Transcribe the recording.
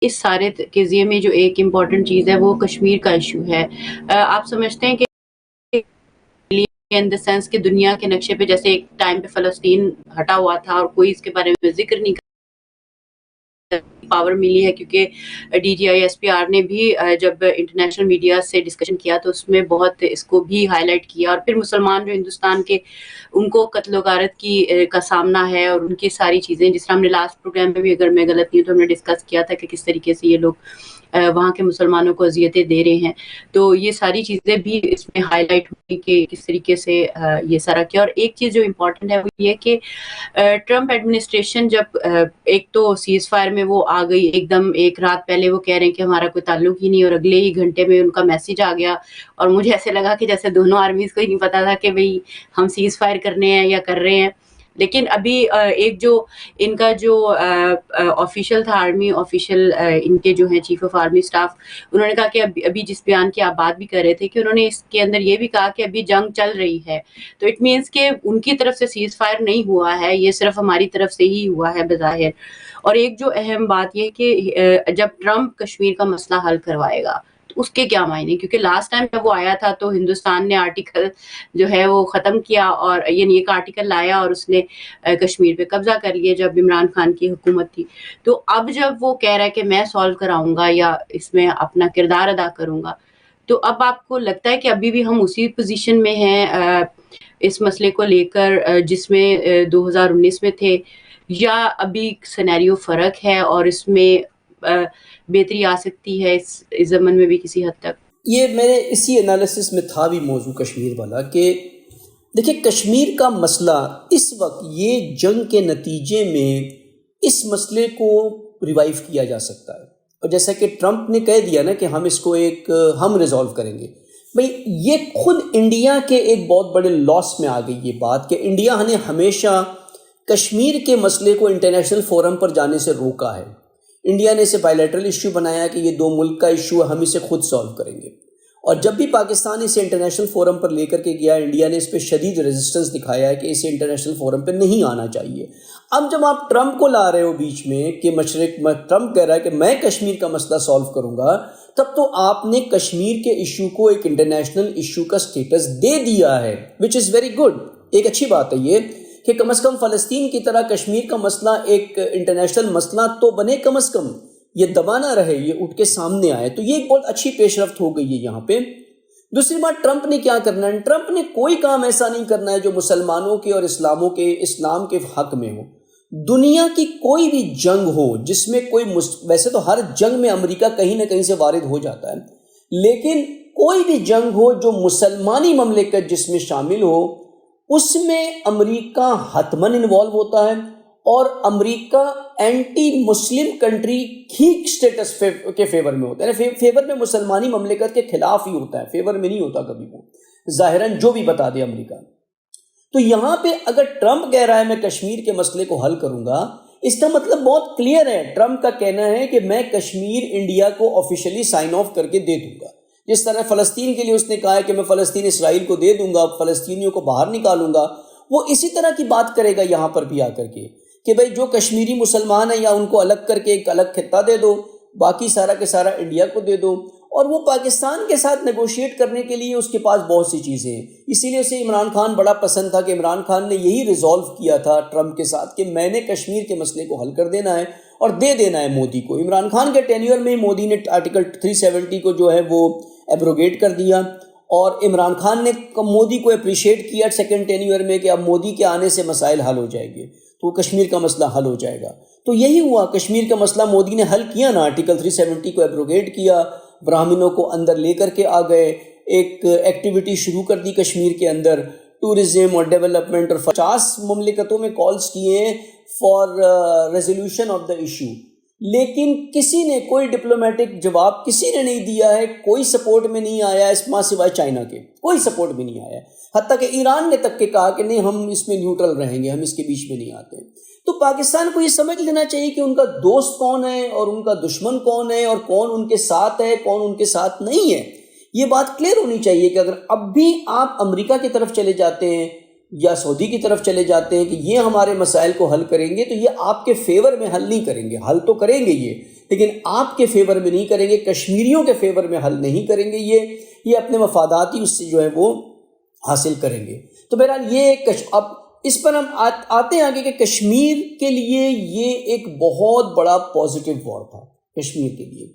اس سارے قضیے میں جو ایک امپورٹنٹ چیز ہے وہ کشمیر کا ایشو ہے. آپ سمجھتے ہیں کہ ان دا سینس کہ دنیا کے نقشے پہ جیسے ایک ٹائم پہ فلسطین ہٹا ہوا تھا اور کوئی اس کے بارے میں ذکر نہیں پاور ملی ہے، کیونکہ D G I S P R نے بھی جب انٹرنیشنل میڈیا سے ڈسکشن کیا تو اس میں بہت اس کو بھی ہائی لائٹ کیا. اور پھر مسلمان جو ہندوستان کے ان کو قتل و غارت کی کا سامنا ہے، اور ان کی ساری چیزیں جس طرح ہم نے لاسٹ پروگرام میں بھی اگر میں غلط نہیں ہوں تو ہم نے ڈسکس کیا تھا کہ کس طریقے سے یہ لوگ وہاں کے مسلمانوں کو اذیتیں دے رہے ہیں. تو یہ ساری چیزیں بھی اس میں ہائی لائٹ ہوئی کہ کس طریقے سے یہ سارا کیا. اور ایک چیز جو امپورٹنٹ ہے وہ یہ کہ ٹرمپ ایڈمنسٹریشن جب ایک تو سیز فائر میں وہ آ گئی ایک دم، ایک رات پہلے وہ کہہ رہے ہیں کہ ہمارا کوئی تعلق ہی نہیں، اور اگلے ہی گھنٹے میں ان کا میسج آ گیا. اور مجھے ایسے لگا کہ جیسے دونوں آرمیز کو ہی نہیں پتا تھا کہ بھئی ہم سیز فائر کرنے ہیں یا کر رہے ہیں. لیکن ابھی ایک جو ان کا جو آفیشیل تھا، آرمی آفیشیل، ان کے جو ہیں چیف آف آرمی اسٹاف، انہوں نے کہا کہ ابھی جس بیان کی آپ بات بھی کر رہے تھے کہ انہوں نے اس کے اندر یہ بھی کہا کہ ابھی جنگ چل رہی ہے. تو اٹ مینس کہ ان کی طرف سے سیز فائر نہیں ہوا ہے، یہ صرف ہماری طرف سے ہی ہوا ہے بظاہر. اور ایک جو اہم بات یہ کہ جب ٹرمپ کشمیر کا مسئلہ حل کروائے گا تو اس کے کیا معنی، کیونکہ لاسٹ ٹائم جب وہ آیا تھا تو ہندوستان نے آرٹیکل جو ہے وہ ختم کیا، اور یعنی ایک آرٹیکل لایا اور اس نے کشمیر پہ قبضہ کر لیا جب عمران خان کی حکومت تھی. تو اب جب وہ کہہ رہا ہے کہ میں سالو کراؤں گا یا اس میں اپنا کردار ادا کروں گا، تو اب آپ کو لگتا ہے کہ ابھی بھی ہم اسی پوزیشن میں ہیں اس مسئلے کو لے کر جس میں 2019 میں تھے، یا ابھی سینیریو فرق ہے اور اس میں بہتری آ سکتی ہے اس زمن میں بھی کسی حد تک؟ یہ میرے اسی انالیسس میں تھا بھی موضوع کشمیر والا کہ دیکھیں کشمیر کا مسئلہ اس وقت یہ جنگ کے نتیجے میں اس مسئلے کو ریوائیو کیا جا سکتا ہے. اور جیسا کہ ٹرمپ نے کہہ دیا نا کہ ہم اس کو ہم ریزالو کریں گے، بھئی یہ خود انڈیا کے ایک بہت بڑے لاس میں آ گئی یہ بات کہ انڈیا نے ہمیشہ کشمیر کے مسئلے کو انٹرنیشنل فورم پر جانے سے روکا ہے. انڈیا نے اسے بائیلیٹرل ایشو بنایا کہ یہ دو ملک کا ایشو ہے، ہم اسے خود سالو کریں گے. اور جب بھی پاکستان اسے انٹرنیشنل فورم پر لے کر کے گیا، انڈیا نے اس پہ شدید ریزسٹنس دکھایا ہے کہ اسے انٹرنیشنل فورم پہ نہیں آنا چاہیے. اب جب آپ ٹرمپ کو لا رہے ہو بیچ میں کہ ٹرمپ کہہ رہا ہے کہ میں کشمیر کا مسئلہ سالو کروں گا، تب تو آپ نے کشمیر کے ایشو کو ایک انٹرنیشنل ایشو کا سٹیٹس دے دیا ہے، وچ از ویری گڈ. ایک اچھی بات ہے یہ کہ کم از کم فلسطین کی طرح کشمیر کا مسئلہ ایک انٹرنیشنل مسئلہ تو بنے، کم از کم یہ دبا نہ رہے، یہ اٹھ کے سامنے آئے. تو یہ ایک بہت اچھی پیش رفت ہو گئی ہے یہاں پہ. دوسری بات، ٹرمپ نے کیا کرنا ہے؟ ٹرمپ نے کوئی کام ایسا نہیں کرنا ہے جو مسلمانوں کے اور اسلام کے حق میں ہو. دنیا کی کوئی بھی جنگ ہو جس میں ویسے تو ہر جنگ میں امریکہ کہیں نہ کہیں سے وارد ہو جاتا ہے، لیکن کوئی بھی جنگ ہو جو مسلمانی مملکت جس میں شامل ہو، اس میں امریکہ حتماً انوالو ہوتا ہے. اور امریکہ اینٹی مسلم کنٹری ہی سٹیٹس کے فیور میں ہوتا ہے، فیور میں مسلمانی مملکت کے خلاف ہی ہوتا ہے، فیور میں نہیں ہوتا کبھی وہ، ظاہراً جو بھی بتا دے امریکہ. تو یہاں پہ اگر ٹرمپ کہہ رہا ہے میں کشمیر کے مسئلے کو حل کروں گا، اس کا مطلب بہت کلیئر ہے. ٹرمپ کا کہنا ہے کہ میں کشمیر انڈیا کو آفیشلی سائن آف کر کے دے دوں گا. جس طرح فلسطین کے لیے اس نے کہا ہے کہ میں فلسطین اسرائیل کو دے دوں گا، فلسطینیوں کو باہر نکالوں گا، وہ اسی طرح کی بات کرے گا یہاں پر بھی آ کر کے کہ بھئی جو کشمیری مسلمان ہیں یا ان کو الگ کر کے ایک الگ خطہ دے دو، باقی سارا کے سارا انڈیا کو دے دو. اور وہ پاکستان کے ساتھ نیگوشیٹ کرنے کے لیے اس کے پاس بہت سی چیزیں ہیں. اسی لیے اسے عمران خان بڑا پسند تھا کہ عمران خان نے یہی ریزالو کیا تھا ٹرمپ کے ساتھ کہ میں نے کشمیر کے مسئلے کو حل کر دینا ہے اور دے دینا ہے مودی کو. عمران خان کے ٹینیور میں مودی نے آرٹیکل 370 کو جو ہے وہ ایبروگیٹ کر دیا، اور عمران خان نے مودی کو اپریشیٹ کیا سیکنڈ ٹینیور میں کہ اب مودی کے آنے سے مسائل حل ہو جائیں گے، تو کشمیر کا مسئلہ حل ہو جائے گا. تو یہی ہوا، کشمیر کا مسئلہ مودی نے حل کیا نا، آرٹیکل 370 کو ایبروگیٹ کیا، براہمنوں کو اندر لے کر کے آ گئے، ایک ایکٹیویٹی شروع کر دی کشمیر کے اندر، ٹورزم اور ڈیولپمنٹ، اور 50 مملکتوں میں کالز کیے ہیں for resolution of the issue. لیکن کسی نے کوئی ڈپلومیٹک جواب کسی نے نہیں دیا ہے، کوئی سپورٹ میں نہیں آیا اس ماں سوائے چائنا کے، کوئی سپورٹ میں نہیں آیا. حتیٰ کہ ایران نے تک کے کہا کہ نہیں ہم اس میں نیوٹرل رہیں گے، ہم اس کے بیچ میں نہیں آتے. تو پاکستان کو یہ سمجھ لینا چاہیے کہ ان کا دوست کون ہے اور ان کا دشمن کون ہے، اور کون ان کے ساتھ ہے کون ان کے ساتھ نہیں ہے. یہ بات کلیئر ہونی چاہیے کہ اگر اب بھی آپ امریکہ کی طرف چلے جاتے ہیں یا سعودی کی طرف چلے جاتے ہیں کہ یہ ہمارے مسائل کو حل کریں گے، تو یہ آپ کے فیور میں حل نہیں کریں گے. حل تو کریں گے یہ، لیکن آپ کے فیور میں نہیں کریں گے، کشمیریوں کے فیور میں حل نہیں کریں گے، یہ اپنے مفادات ہی اس سے جو ہے وہ حاصل کریں گے۔ تو بہرحال یہ اب اس پر ہم آتے ہیں آگے کہ کشمیر کے لیے یہ ایک بہت بڑا پازیٹیو وار تھا کشمیر کے لیے۔